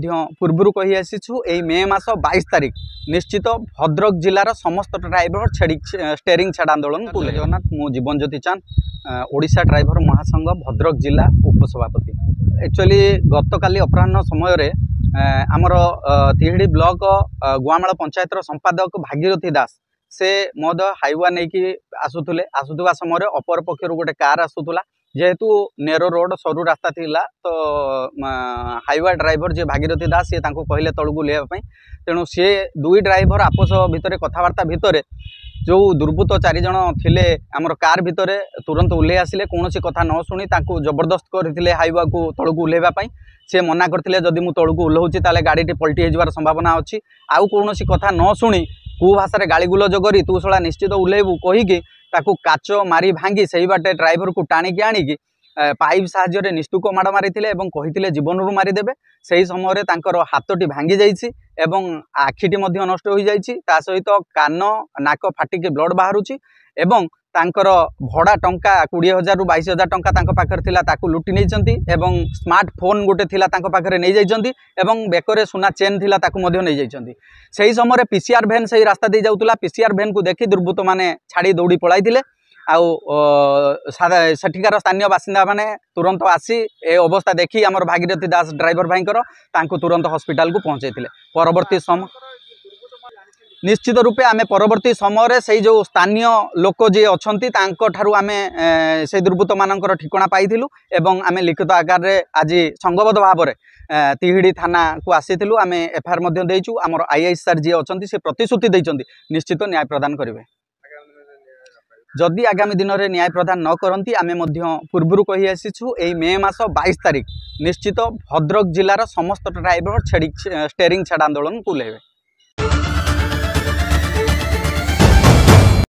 पूर्व कही आसीचु ए मे मास 22 तारिख निश्चित भद्रक जिलार समस्त ड्राइवर स्टेरिंग छाड़ आंदोलन को जगन्नाथ मु जीवन ज्योति चांद ओडिशा ड्राइवर महासंघ भद्रक जिला उपसभापति। एक्चुअली गत काली अपराह्न समय आमर तिहिड़ी ब्लॉक गुआमाल पंचायतर संपादक भागीरथी दास से महोदय हाइवा नहीं आसुवा समय अपर पक्षर गोटे कार आसूला जेहेतु नेरो रोड सरू रास्ता थिला तो हाइवा ड्राइवर जे भागीरथी दास सी कहले तलू लेवाई तेणु सी दुई ड्राइवर आपस भितर कथबार्ता भितर जो दुर्बृत्त 4 जन थिले आमर कार भितर तुरंत उल्ले आसिले कौन कथा न शुणी जबरदस्त करते हाइवा को तलू उल्लेवाई सी मना करते जदि मु तलू उल्लाऊँगी ताले गाड़ी पलटि होबार संभावना अच्छी आउ कौन कथा न शुणी कु भाषा गाड़ी गुलज करी तू शला निश्चित उल्लेबू कहीकि ताकू काच मारी भांगी से बाटे ड्राइवर को टाणिकी आणिकी पाइप साहाय्य निस्तुक माड़ मारी कही जीवन रू मारिदेवे से समय हाथटी भांगी जाइए एवं आखिटी नष्ट हो जाइए ता सहित कान नाक फाटिकी ब्लड बाहरुची एवं तांकर भड़ा टंका 20,000 रू 22,000 टंका तांको पाखर थिला ताकू लुटि नहीं एवं स्मार्टफोन गोटे थिला तांको पाखरे नहीं जाइछंती एवं बेकरे सुना चेन थिला ताकू मध्य नहीं जाइछंती। सेही समय पीसीआर भैन से रास्ता दे जाउतला पीसीआर भैन को देखि दुर्बृत्त माने छाड़ी दौड़ी पळाइथिले आउ सेठिकार स्थानीय बासिंदा माने तुरंत आसी ए अवस्था देखी आमर भागीरथी दास ड्राइवर भाईकर तांको तुरंत हॉस्पिटल को पहुंचाइथिले। परवर्ती समय निश्चित रूपे आमे परवर्ती समय से जो स्थानीय लोक जी अच्छा आमे से दुर्बृत्त मानकर ठिकाना पाइलु एवं आमे लिखित आकार रे आज संघबद्ध भाव में तिहिड़ी थाना को आसीलु आमे एफआईआर देइचु आमर आईआईएस सर जी अच्छा से प्रतिश्रुति देइचंती निश्चित न्याय प्रदान करेंगे। जदि आगामी दिन में न्याय प्रदान न करती आमे पूर्व कही आसीचु ए मे मास 22 तारिख निश्चित भद्रक जिलार समस्त ड्राइवर स्टेरिंग छाड़ आंदोलन को लेबे।